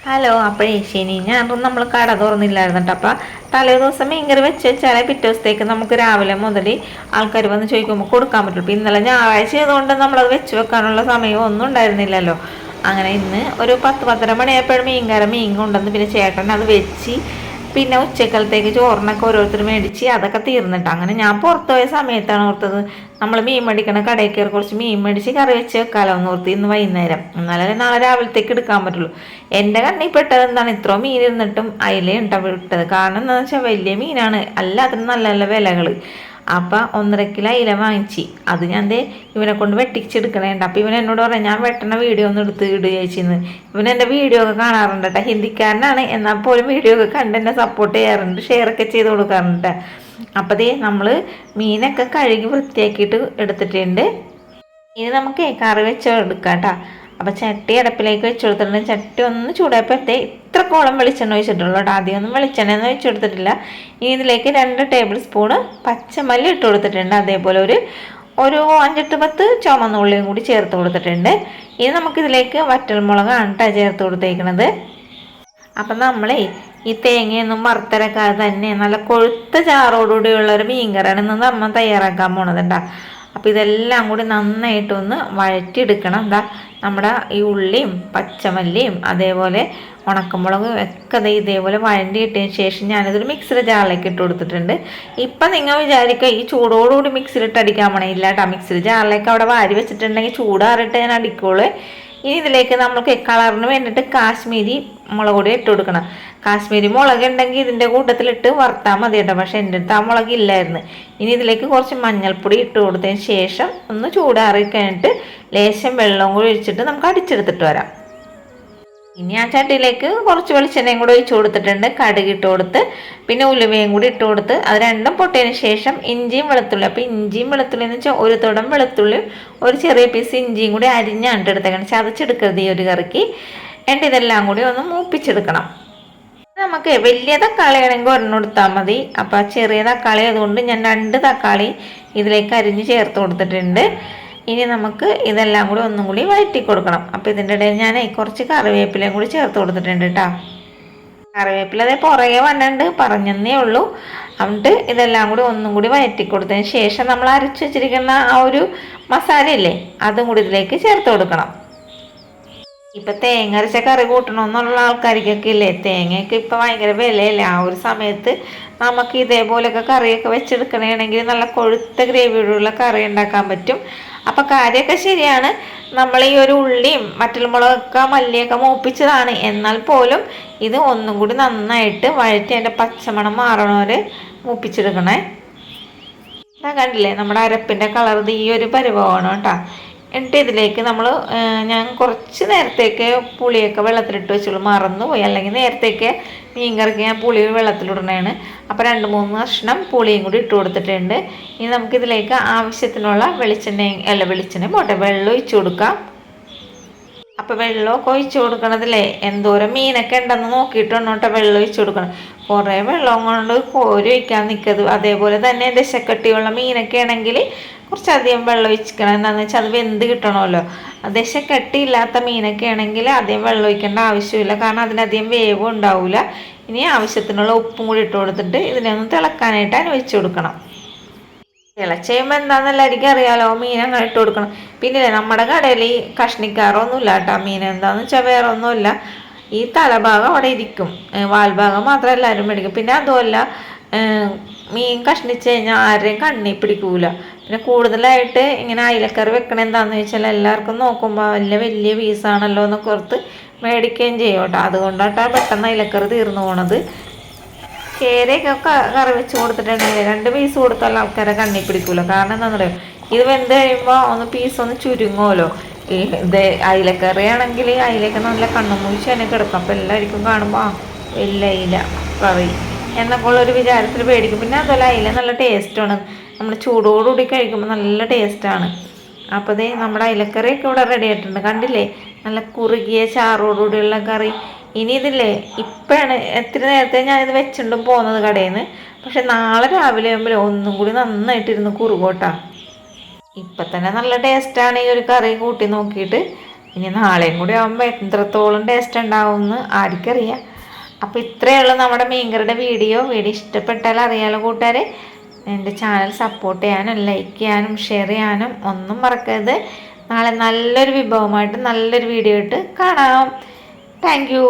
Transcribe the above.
Hello, അപ്പോഴേ ശനി ഞായറും നമ്മൾ കട തുറന്നില്ലായിരുന്നു കേട്ടോ. അപ്പം തലേ ദിവസം മീൻകറി വെച്ച് വെച്ചാൽ പിറ്റേ ദിവസത്തേക്ക് നമുക്ക് രാവിലെ മുതൽ ആൾക്കാർ വന്ന് ചോദിക്കുമ്പോൾ കൊടുക്കാൻ പറ്റുള്ളൂ. ഇപ്പം ഇന്നലെ ഞായറാഴ്ച ആയതുകൊണ്ട് നമ്മളത് വെച്ച് വെക്കാനുള്ള സമയം ഒന്നും ഉണ്ടായിരുന്നില്ലല്ലോ. അങ്ങനെ ഇന്ന് ഒരു 10-10:30 മണിയായപ്പോഴും മീൻ കൊണ്ടുവന്ന് പിന്നെ ചേട്ടൻ അത് വെച്ച് പിന്നെ ഉച്ചക്കാലത്തേക്ക് ചോറിനൊക്കെ ഓരോരുത്തർ മേടിച്ച് അതൊക്കെ തീർന്നിട്ട് അങ്ങനെ ഞാൻ പുറത്തു പോയ സമയത്താണ് ഓർത്തത് നമ്മൾ മീൻ മേടിക്കണ കടയിൽ കയറി കുറച്ച് മീൻ മേടിച്ച് കറി വെച്ച് വെക്കാലോ എന്ന് ഓർത്ത് ഇന്ന് വൈകുന്നേരം, എന്നാലേ നാളെ രാവിലത്തേക്ക് എടുക്കാൻ പറ്റുള്ളൂ. എൻ്റെ കണ്ണിൽ പെട്ടത് എന്താണ്, ഇത്ര മീൻ ഇരുന്നിട്ടും അയില ഉണ്ടാ വിട്ടത്. കാരണം എന്താണെന്ന് വെച്ചാൽ വലിയ മീനാണ്, എല്ലാത്തിനും നല്ല നല്ല വിലകൾ. അപ്പം 1.5 കിലോ അയില വാങ്ങിച്ച് അത് ഞാൻ ഇവനെ കൊണ്ട് വെട്ടിച്ചെടുക്കണേണ്ട. അപ്പം ഇവൻ എന്നോട് പറയാം ഞാൻ വെട്ടണ വീഡിയോ ഒന്ന് എടുത്ത് ഇടുക ചേച്ചിന്ന്. ഇവൻ എൻ്റെ വീഡിയോ ഒക്കെ കാണാറുണ്ട് കേട്ടോ. ഹിന്ദിക്കാരനാണ്, എന്നാൽ പോലും വീഡിയോ ഒക്കെ കണ്ട് എന്നെ സപ്പോർട്ട് ചെയ്യാറുണ്ട്, ഷെയർ ഒക്കെ ചെയ്ത് കൊടുക്കാറുണ്ട്. അപ്പം നമ്മൾ മീനൊക്കെ കഴുകി വൃത്തിയാക്കിയിട്ട് എടുത്തിട്ടുണ്ട്. ഇനി നമുക്ക് കറി വെച്ച് എടുക്കാം കേട്ടോ. അപ്പം ചട്ടി അടപ്പിലേക്ക് വെച്ച് കൊടുത്തിട്ടുണ്ട്. ചട്ടി ഒന്ന് ചൂടായപ്പോഴത്തെ ഇത്രക്കോളം വെളിച്ചെണ്ണ ഒഴിച്ചിട്ടുള്ളൂ കേട്ടോ. ആദ്യം ഒന്നും വെളിച്ചെണ്ണ ഒന്നും ഒഴിച്ചു കൊടുത്തിട്ടില്ല. ഇനി ഇതിലേക്ക് 2 ടേബിൾ സ്പൂണ് പച്ചമല്ലി ഇട്ട് കൊടുത്തിട്ടുണ്ട്. അതേപോലെ ഒരു 5-10 ചുമന്ന ഉള്ളിയും കൂടി ചേർത്ത് കൊടുത്തിട്ടുണ്ട്. ഇനി നമുക്കിതിലേക്ക് വറ്റൽമുളകാണ് കേട്ടോ ചേർത്ത് കൊടുത്തേക്കണത്. അപ്പം നമ്മളെ ഈ തേങ്ങയൊന്നും വറുത്തരക്കാതെ തന്നെ നല്ല കൊഴുത്ത ചാറോടുകൂടിയുള്ള ഒരു മീൻകറിയാണ് ഇന്ന് നമ്മൾ തയ്യാറാക്കാൻ പോണതുണ്ടാ. അപ്പം ഇതെല്ലാം കൂടി നന്നായിട്ടൊന്ന് വഴറ്റിയെടുക്കണം. എന്താ നമ്മുടെ ഈ ഉള്ളിയും പച്ചമല്ലിയും അതേപോലെ ഉണക്കമുളകും ഒക്കെ ഇതേപോലെ വഴണ്ടിയിട്ടതിന് ശേഷം ഞാനിതൊരു മിക്സിയുടെ ജാറിലേക്ക് ഇട്ട് കൊടുത്തിട്ടുണ്ട്. ഇപ്പം നിങ്ങൾ വിചാരിക്കുക ഈ ചൂടോടുകൂടി മിക്സിയിലിട്ട് അടിക്കാൻ പോണേ, ഇല്ല കേട്ടോ. മിക്സിയുടെ ജാറിലേക്ക് അവിടെ വാരി വെച്ചിട്ടുണ്ടെങ്കിൽ ചൂടാറിട്ട് ഞാൻ അടിക്കുള്ളൂ. ഇനി ഇതിലേക്ക് നമുക്ക് കളറിന് വേണ്ടിയിട്ട് കാശ്മീരി മുളക് പൊടി ഇട്ട് കൊടുക്കണം. കാശ്മീരി മുളക് ഉണ്ടെങ്കിൽ ഇതിൻ്റെ കൂട്ടത്തിലിട്ട് വറുത്താൽ മതി കേട്ടോ. പക്ഷെ എൻ്റെ അടുത്ത് ആ മുളക് ഇല്ലായിരുന്നു. ഇനി ഇതിലേക്ക് കുറച്ച് മഞ്ഞൾപ്പൊടി ഇട്ട് കൊടുത്തതിന് ശേഷം ഒന്ന് ചൂടാറി കഴിഞ്ഞിട്ട് ലേശം വെള്ളം കൂടി ഒഴിച്ചിട്ട് നമുക്ക് അടിച്ചെടുത്തിട്ട് വരാം. ഇനി ആ ചട്ടിയിലേക്ക് കുറച്ച് വെളിച്ചെണ്ണയും കൂടി ഒഴിച്ചു കൊടുത്തിട്ടുണ്ട്. കടുക് ഇട്ട് കൊടുത്ത് പിന്നെ ഉലുവയും കൂടി ഇട്ട് കൊടുത്ത് അത് രണ്ടും പൊട്ടിയതിന് ശേഷം ഇഞ്ചിയും വെളുത്തുള്ളി. അപ്പോൾ ഇഞ്ചിയും വെളുത്തുള്ളി എന്ന് വെച്ചാൽ ഒരു തുടം വെളുത്തുള്ളിയും ഒരു ചെറിയ പീസ് ഇഞ്ചിയും കൂടി അരിഞ്ഞാണ്ട് എടുത്തേക്കണം. ചതച്ചെടുക്കരുത് ഈ ഒരു കറിക്ക്. എന്നിട്ട് ഇതെല്ലാം കൂടി ഒന്ന് മൂപ്പിച്ചെടുക്കണം. നമുക്ക് വലിയ തക്കാളി ആണെങ്കിൽ ഒരെണ്ണം എടുത്താൽ മതി. അപ്പോൾ ചെറിയ തക്കാളി അതുകൊണ്ട് ഞാൻ 2 തക്കാളി ഇതിലേക്ക് അരിഞ്ഞ് ചേർത്ത് കൊടുത്തിട്ടുണ്ട്. ഇനി നമുക്ക് ഇതെല്ലാം കൂടി ഒന്നും കൂടി വഴറ്റി കൊടുക്കണം. അപ്പോൾ ഇതിൻ്റെ ഇടയിൽ ഞാൻ കുറച്ച് കറിവേപ്പിലയും കൂടി ചേർത്ത് കൊടുത്തിട്ടുണ്ട് കേട്ടോ. കറിവേപ്പില അതേ പുറകെ വന്നിട്ടുണ്ട്, പറഞ്ഞതേ ഉള്ളൂ. എന്നിട്ട് ഇതെല്ലാം കൂടി ഒന്നും കൂടി വഴറ്റി കൊടുത്തതിന് ശേഷം നമ്മൾ അരച്ച് വെച്ചിരിക്കുന്ന ആ ഒരു മസാല ഇല്ലേ അതും കൂടി ഇതിലേക്ക് ചേർത്ത് കൊടുക്കണം. ഇപ്പം തേങ്ങ അരച്ച കറി കൂട്ടണമെന്നുള്ള ആൾക്കാർക്കൊക്കെ ഇല്ലേ, തേങ്ങയൊക്കെ ഇപ്പം ഭയങ്കര വിലയല്ലേ. ആ ഒരു സമയത്ത് നമുക്ക് ഇതേപോലെയൊക്കെ കറിയൊക്കെ വെച്ചെടുക്കണമെങ്കിൽ നല്ല കൊഴുത്ത ഗ്രേവിയോടുള്ള കറി ഉണ്ടാക്കാൻ പറ്റും. അപ്പം കാര്യമൊക്കെ ശരിയാണ്, നമ്മൾ ഈ ഒരു ഉള്ളിയും വറ്റൽമുളകൊക്കെ മല്ലിയൊക്കെ മൂപ്പിച്ചതാണ്. എന്നാൽ പോലും ഇത് ഒന്നും കൂടി നന്നായിട്ട് വഴറ്റി അതിൻ്റെ പച്ചമണം മാറണവരെ മൂപ്പിച്ചെടുക്കണേ. കണ്ടില്ലേ നമ്മുടെ അരപ്പിൻ്റെ കളർ ഈ ഒരു പരിഭവമാണ് കേട്ടോ. എന്നിട്ട് ഇതിലേക്ക് ഞാൻ കുറച്ച് നേരത്തേക്ക് പുളിയൊക്കെ വെള്ളത്തിലിട്ട് വെച്ചുള്ളൂ, മറന്നുപോയി. അല്ലെങ്കിൽ നേരത്തേക്ക് മീൻകറിക്ക് ഞാൻ പുളി വെള്ളത്തിലിടണേണ്. അപ്പോൾ 2-3 കഷ്ണം പുളിയും കൂടി ഇട്ട് കൊടുത്തിട്ടുണ്ട്. ഇനി നമുക്കിതിലേക്ക് ആവശ്യത്തിനുള്ള വെളിച്ചെണ്ണ പോട്ടെ വെള്ളം ഒഴിച്ചു കൊടുക്കാം. അപ്പോൾ വെള്ളമൊക്കെ ഒഴിച്ചു കൊടുക്കണതില്ലേ എന്തോരം മീനൊക്കെ ഉണ്ടെന്ന് നോക്കിയിട്ടാണ് കേട്ടോ വെള്ളം ഒഴിച്ചു കൊടുക്കണം. കുറേ വെള്ളം കൊണ്ട് കോരി ഒഴിക്കാൻ നിൽക്കരുത്. അതേപോലെ തന്നെ ദശക്കട്ടിയുള്ള മീനൊക്കെ ആണെങ്കിൽ കുറച്ചധികം വെള്ളം ഒഴിക്കണം. എന്താണെന്ന് വെച്ചാൽ അത് വെന്ത് കിട്ടണമല്ലോ. ദശക്കട്ടിയില്ലാത്ത മീനൊക്കെ ആണെങ്കിൽ അധികം വെള്ളം ഒഴിക്കേണ്ട ആവശ്യമില്ല, കാരണം അതിനധികം വേവും ഉണ്ടാവില്ല. ഇനി ആവശ്യത്തിനുള്ള ഉപ്പും കൂടി ഇട്ട് കൊടുത്തിട്ട് ഇതിനെ ഒന്ന് തിളക്കാനായിട്ട് അനുവദിച്ചു കൊടുക്കണം. തിളച്ച് കഴിയുമ്പോൾ എന്താണെന്ന് എല്ലാവർക്കും അറിയാലോ, മീൻ അങ്ങനെ ഇട്ട് കൊടുക്കണം. പിന്നെ നമ്മുടെ കടയിൽ ഈ കഷ്ണിക്കാറൊന്നുമില്ല കേട്ടോ. മീൻ എന്താണെന്ന് വെച്ചാൽ വേറെ ഒന്നുമില്ല, ഈ തലഭാഗം അവിടെ ഇരിക്കും, വാൽഭാഗം മാത്രം എല്ലാവരും മേടിക്കും. പിന്നെ അതുമല്ല മീൻ കഷ്ണിച്ച് കഴിഞ്ഞാൽ ആരെയും കണ്ണി പിടിക്കൂല. പിന്നെ കൂടുതലായിട്ട് ഇങ്ങനെ അയിലക്കറി വെക്കണ എന്താണെന്ന് വെച്ചാൽ എല്ലാവർക്കും നോക്കുമ്പോൾ വലിയ പീസാണല്ലോ എന്നൊക്കെ ഓർത്ത് മേടിക്കുകയും ചെയ്യും കേട്ടോ. അതുകൊണ്ടാട്ടോ പെട്ടെന്ന് അയിലക്കറി തീർന്നു പോണത്. കേരയൊക്കെ കറി വെച്ച് കൊടുത്തിട്ടുണ്ടെങ്കിൽ 2 പീസ് കൊടുത്താൽ ആൾക്കാരെ കണ്ണി പിടിക്കൂല. കാരണം എന്താണെന്ന് പറയുക, ഇത് വെന്ത് കഴിയുമ്പോൾ പീസൊന്ന് ചുരുങ്ങുമല്ലോ. ഇത് അയിലക്കറി ആണെങ്കിൽ അയിലൊക്കെ നല്ല കണ്ണും മൂച്ച് തന്നെ കിടക്കും. അപ്പോൾ എല്ലാവർക്കും കാണുമ്പോൾ വലിയ അയില കറി എന്നൊക്കെ ഉള്ളൊരു വിചാരത്തിൽ പേടിക്കും. പിന്നെ അതുപോലെ അയില നല്ല ടേസ്റ്റാണ്, നമ്മൾ ചൂടോടുകൂടി കഴിക്കുമ്പോൾ നല്ല ടേസ്റ്റാണ്. അപ്പോൾ നമ്മുടെ അയിലക്കറിയൊക്കെ ഇവിടെ റെഡി ആയിട്ടുണ്ട്. കണ്ടില്ലേ, നല്ല കുറുകിയ ചാറോടുകൂടിയുള്ള കറി. ഇനി ഇതില്ലേ ഇപ്പോഴാണ് ഇത്തിരി നേരത്തെ ഞാനിത് വെച്ചിട്ടും പോകുന്നത് കടയിൽ നിന്ന്. പക്ഷെ നാളെ രാവിലെ ആകുമ്പോൾ ഒന്നും കൂടി നന്നായിട്ടിരുന്ന് കുറുകോട്ടാ. ഇപ്പം തന്നെ നല്ല ടേസ്റ്റാണ് ഈ ഒരു കറി കൂട്ടി നോക്കിയിട്ട്. ഇനി നാളെയും കൂടി ആകുമ്പോൾ എത്രത്തോളം ടേസ്റ്റ് ഉണ്ടാവുമെന്ന് ആർക്കറിയാം. അപ്പോൾ ഇത്രയേ ഉള്ളൂ നമ്മുടെ മീൻകറിയുടെ വീഡിയോ ഇഷ്ടപ്പെട്ടാൽ അറിയാലോ കൂട്ടുകാരെ. എൻ്റെ ചാനൽ സപ്പോർട്ട് ചെയ്യാനും ലൈക്ക് ചെയ്യാനും ഷെയർ ചെയ്യാനും ഒന്നും മറക്കരുത്. നാളെ നല്ലൊരു വിഭവമായിട്ട് നല്ലൊരു വീഡിയോ ആയിട്ട് കാണാം. Thank you.